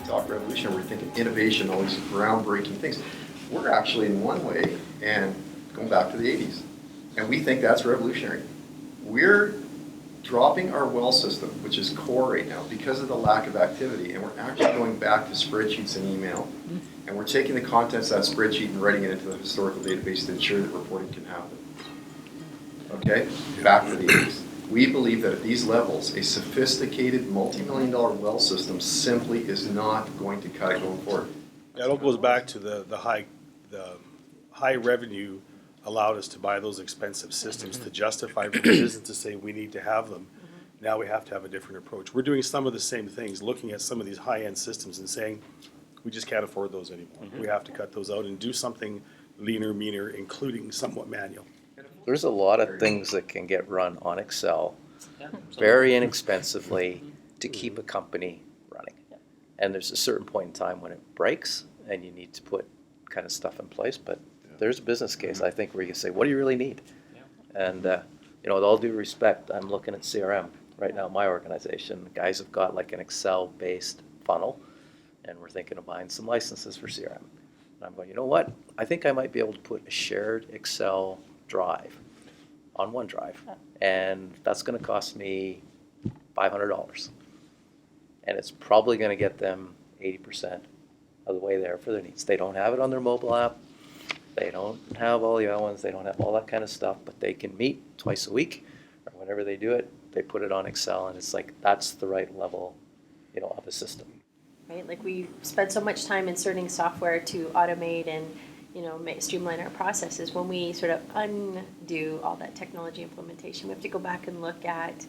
talk revolution, we're thinking innovation, all these groundbreaking things. We're actually in one way, and going back to the 80s, and we think that's revolutionary. We're dropping our well system, which is core right now, because of the lack of activity, and we're actually going back to spreadsheets and email. And we're taking the contents of that spreadsheet and writing it into the historical database to ensure that reporting can happen. Okay? Back to the 80s. We believe that at these levels, a sophisticated multi-million-dollar well system simply is not going to cut it going forward. Yeah, it all goes back to the high revenue allowed us to buy those expensive systems to justify for the business to say we need to have them. Now we have to have a different approach. We're doing some of the same things, looking at some of these high-end systems and saying we just can't afford those anymore. We have to cut those out and do something leaner, meaner, including somewhat manual. There's a lot of things that can get run on Excel very inexpensively to keep a company running. And there's a certain point in time when it breaks and you need to put kind of stuff in place, but there's a business case, I think, where you can say, what do you really need? And, with all due respect, I'm looking at CRM right now, my organization. The guys have got like an Excel-based funnel, and we're thinking of buying some licenses for CRM. And I'm going, you know what? I think I might be able to put a shared Excel drive on OneDrive, and that's going to cost me $500. And it's probably going to get them 80% of the way there for their needs. They don't have it on their mobile app. They don't have all the other ones. They don't have all that kind of stuff, but they can meet twice a week or whenever they do it. They put it on Excel, and it's like that's the right level, of a system. Right, like we spend so much time inserting software to automate and streamline our processes. When we sort of undo all that technology implementation, we have to go back and look at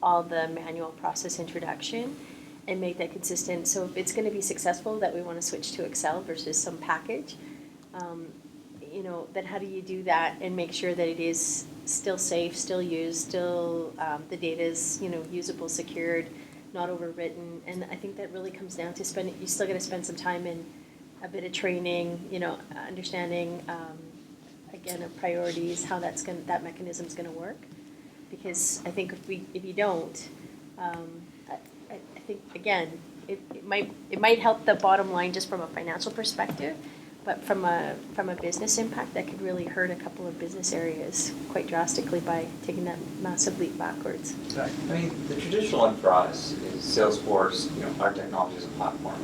all the manual process introduction and make that consistent. So if it's going to be successful that we want to switch to Excel versus some package, then how do you do that and make sure that it is still safe, still used, still the data is usable, secured, not overwritten? And I think that really comes down to you still got to spend some time in a bit of training, understanding again of priorities, how that mechanism is going to work. Because I think if you don't, I think again it might help the bottom line just from a financial perspective, but from a business impact that could really hurt a couple of business areas quite drastically by taking that massive leap backwards. Exactly. I mean, the traditional one for us is Salesforce. Our technology is a platform.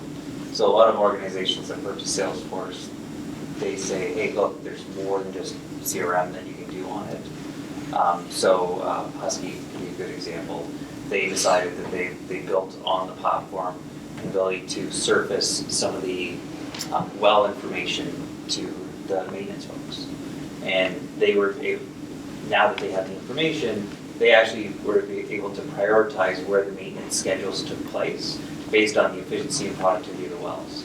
So a lot of organizations that purchase Salesforce, they say, hey, look, there's more than just CRM that you can do on it. Husky can be a good example. They decided that they built on the platform the ability to surface some of the well information to the maintenance folks. And they were able, now that they had the information, they actually were able to prioritize where the maintenance schedules took place based on the efficiency and productivity of the wells.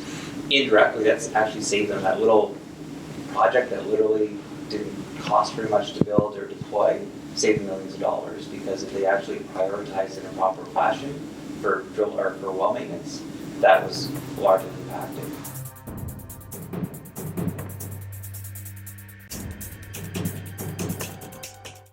Indirectly, that's actually saved them that little project that literally didn't cost very much to build or deploy, saved them millions of dollars, because if they actually prioritized it in a proper fashion for drill or for well maintenance, that was largely impacted.